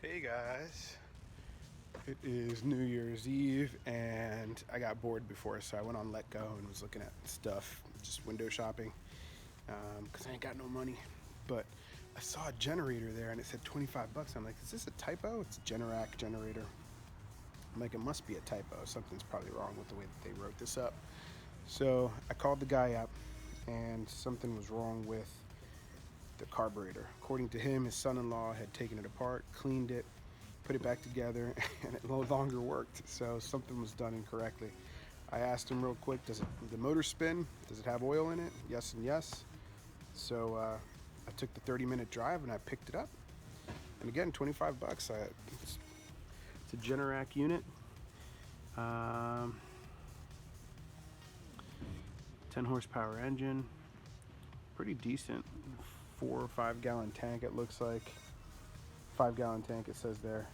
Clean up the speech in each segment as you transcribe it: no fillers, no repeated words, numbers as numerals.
Hey guys, it is New Year's Eve and I got bored before, so I went on letgo and was looking at stuff, just window shopping, because I ain't got no money. But I saw a generator there and it said 25 bucks. I'm like, is this a typo? It's a Generac generator. I'm like, it must be a typo. Something's probably wrong with the way that they wrote this up. So I called the guy up and something was wrong with the carburetor. According to him, his son-in-law had taken it apart, cleaned it, put it back together, and it no longer worked. So something was done incorrectly. I asked him real quick, does the motor spin? Does it have oil in it? Yes and yes. So I took the 30-minute drive and I picked it up. And again, 25 bucks. It's a Generac unit. Um, 10 horsepower engine. Pretty decent. 4 or 5 gallon tank, it looks like. 5 gallon tank, it says there.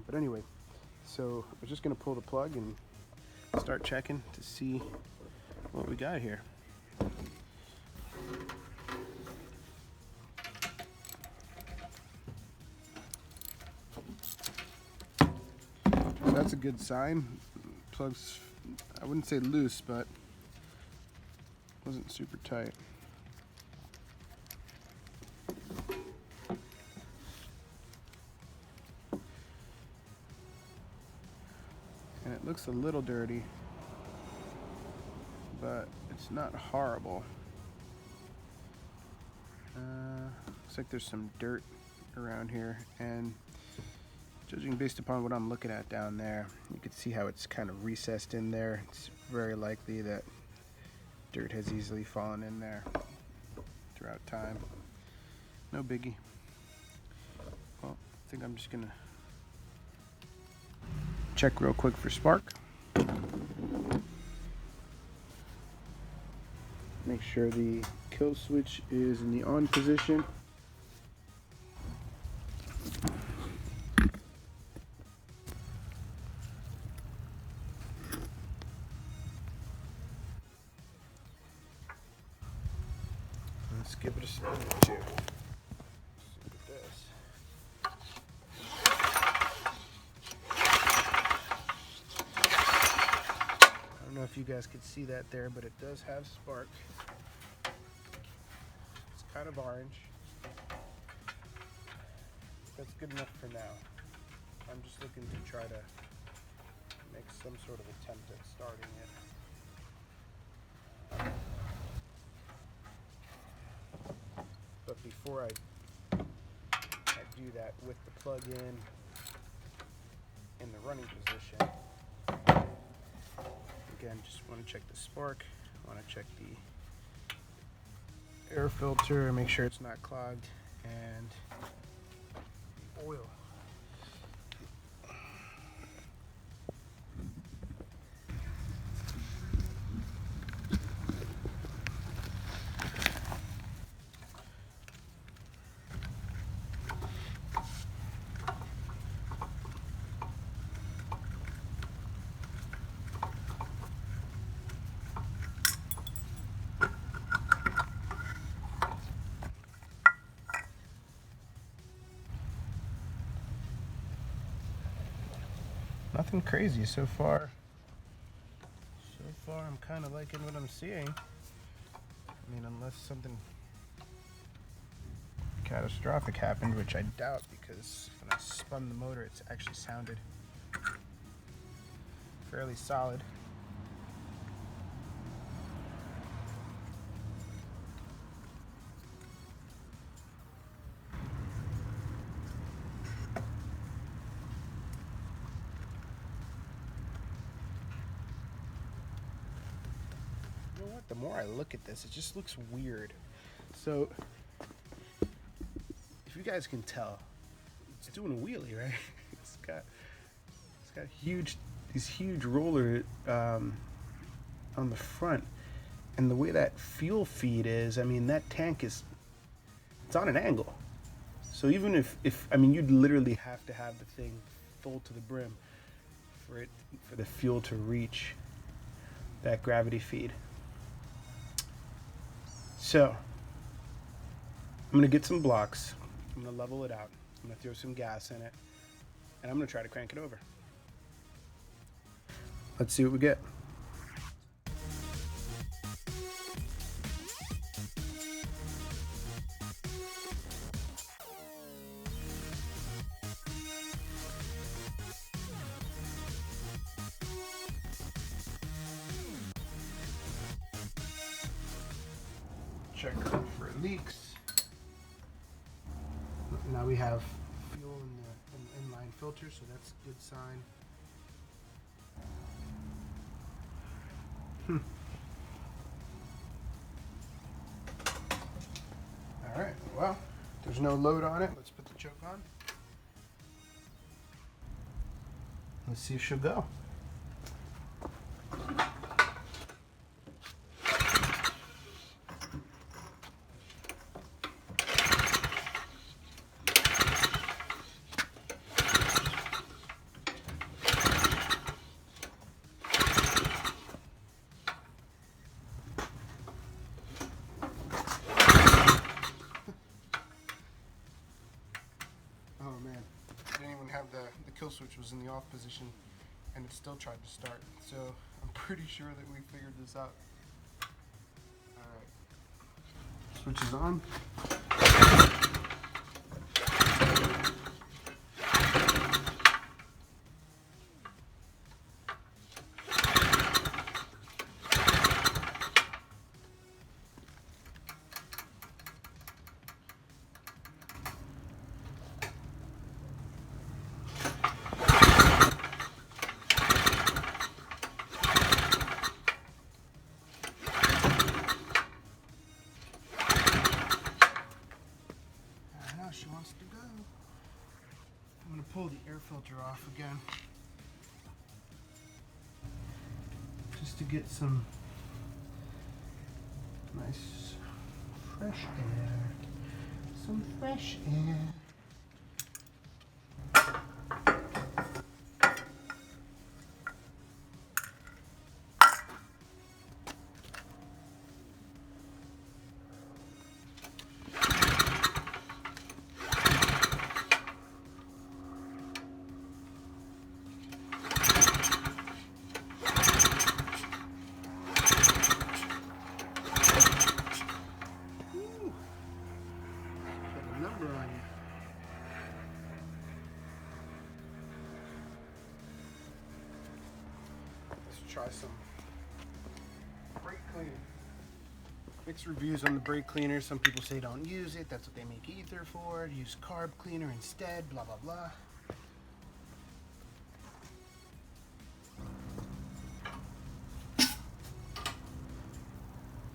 But anyway, so we're just gonna pull the plug and start checking to see what we got here. So that's a good sign. Plug's, I wouldn't say loose, but wasn't super tight. And it looks a little dirty, but it's not horrible. Looks like there's some dirt around here, and judging based upon what I'm looking at down there, you can see how it's kind of recessed in there. It's very likely that dirt has easily fallen in there throughout time. No biggie. Well, I think I'm just gonna check real quick for spark. Make sure the kill switch is in the on position. Let's give it a spin or two. Look at this. I don't know if you guys could see that there, but it does have spark. It's kind of orange. That's good enough for now. I'm just looking to try to make some sort of attempt at starting it. But before I do that with the plug in the running position, again, just want to check the spark, want to check the air filter, make sure it's not clogged, and the oil. Nothing crazy so far. So far, I'm kind of liking what I'm seeing. I mean, unless something catastrophic happened, which I doubt, because when I spun the motor, it's actually sounded fairly solid. You know what? The more I look at this, it just looks weird. So, if you guys can tell, it's doing a wheelie, right? It's got these huge roller on the front, and the way that fuel feed is, I mean, that tank it's on an angle. So even if I mean, you'd literally have to have the thing full to the brim for the fuel to reach that gravity feed. So I'm gonna get some blocks. I'm gonna level it out. I'm gonna throw some gas in it, and I'm gonna try to crank it over. Let's see what we get. Check for leaks. Now we have fuel in the inline filter, so that's a good sign. All right, well, there's no load on it. Let's put the choke on. Let's see if she'll go. Oh man, I didn't even have the kill switch was in the off position and it still tried to start. So I'm pretty sure that we figured this out. Alright, switch is on. She wants to go. I'm going to pull the air filter off again just to get some nice fresh air. Some fresh air. Try some brake cleaner. Mixed reviews on the brake cleaner. Some people say don't use it. That's what they make ether for. Use carb cleaner instead. Blah blah blah.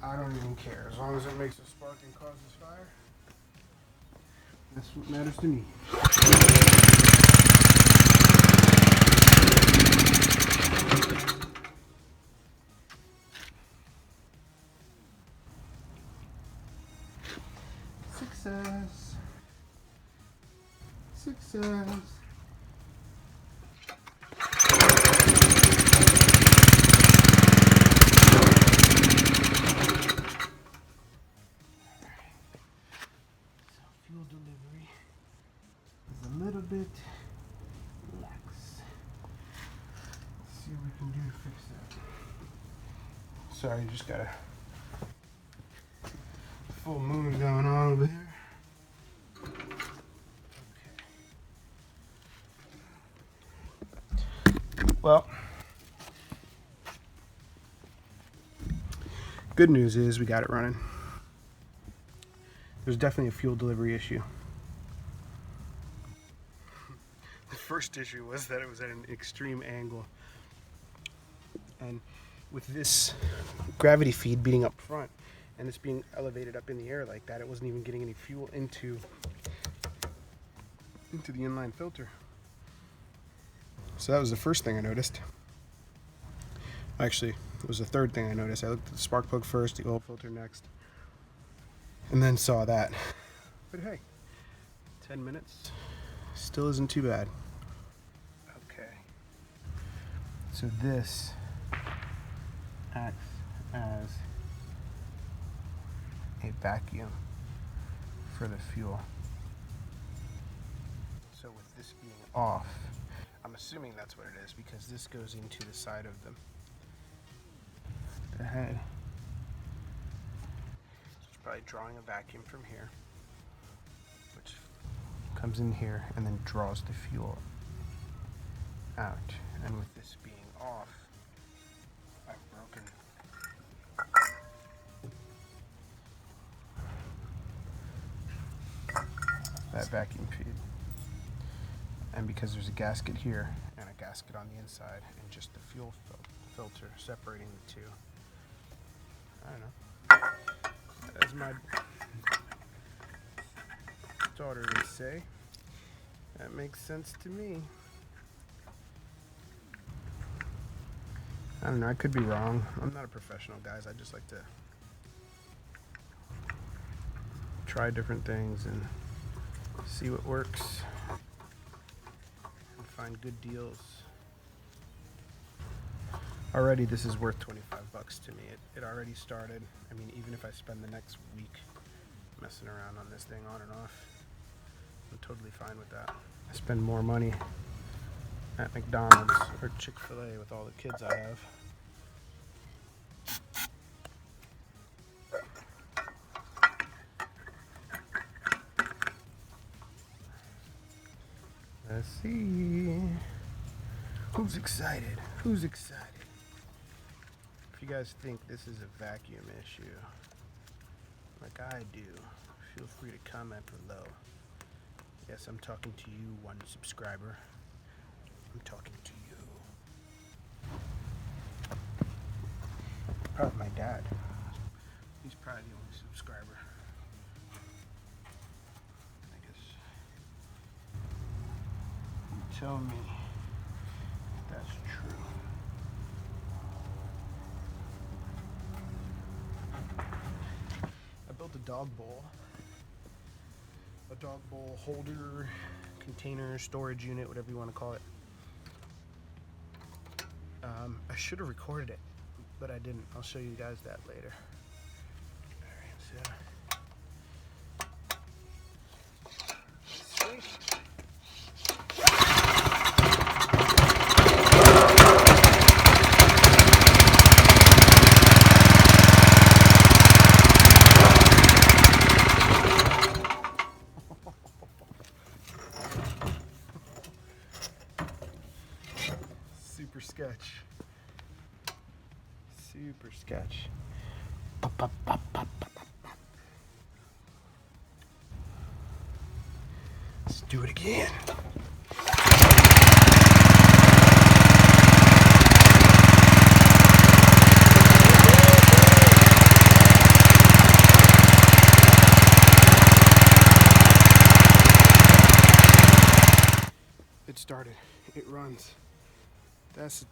I don't even care. As long as it makes a spark and causes fire, that's what matters to me. Success. Success. So fuel delivery is a little bit lax. Let's see what we can do to fix that. Sorry, just got a full moon going on over here. Well, good news is we got it running. There's definitely a fuel delivery issue. The first issue was that it was at an extreme angle. And with this gravity feed being up front and this being elevated up in the air like that, it wasn't even getting any fuel into the inline filter. So that was the first thing I noticed. Actually, it was the third thing I noticed. I looked at the spark plug first, the oil filter next, and then saw that. But hey, 10 minutes still isn't too bad. Okay. So this acts as a vacuum for the fuel. So with this being off, I'm assuming that's what it is because this goes into the side of the head. So it's probably drawing a vacuum from here, which comes in here and then draws the fuel out. And with this being off, I've broken that vacuum feed. And because there's a gasket here and a gasket on the inside and just the fuel filter separating the two, I don't know, as my daughter would say, that makes sense to me. I don't know, I could be wrong. I'm not a professional, guys. I just like to try different things and see what works and find good deals. Already this is worth 25 bucks to me. It already started. I mean, even if I spend the next week messing around on this thing on and off, I'm totally fine with that. I spend more money at McDonald's or Chick-fil-A with all the kids I have. Let's see. Who's excited? Who's excited? If you guys think this is a vacuum issue, like I do, feel free to comment below. Yes, I'm talking to you, one subscriber. I'm talking to you. Probably my dad. He's probably the only subscriber. I guess you tell me if that's true. I built a dog bowl. A dog bowl holder, container, storage unit, whatever you want to call it. I should have recorded it, but I didn't. I'll show you guys that later. Alright, so super sketch. Super sketch. Let's do it again. It started. It runs. That's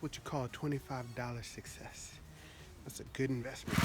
what you call a $25 success. That's a good investment.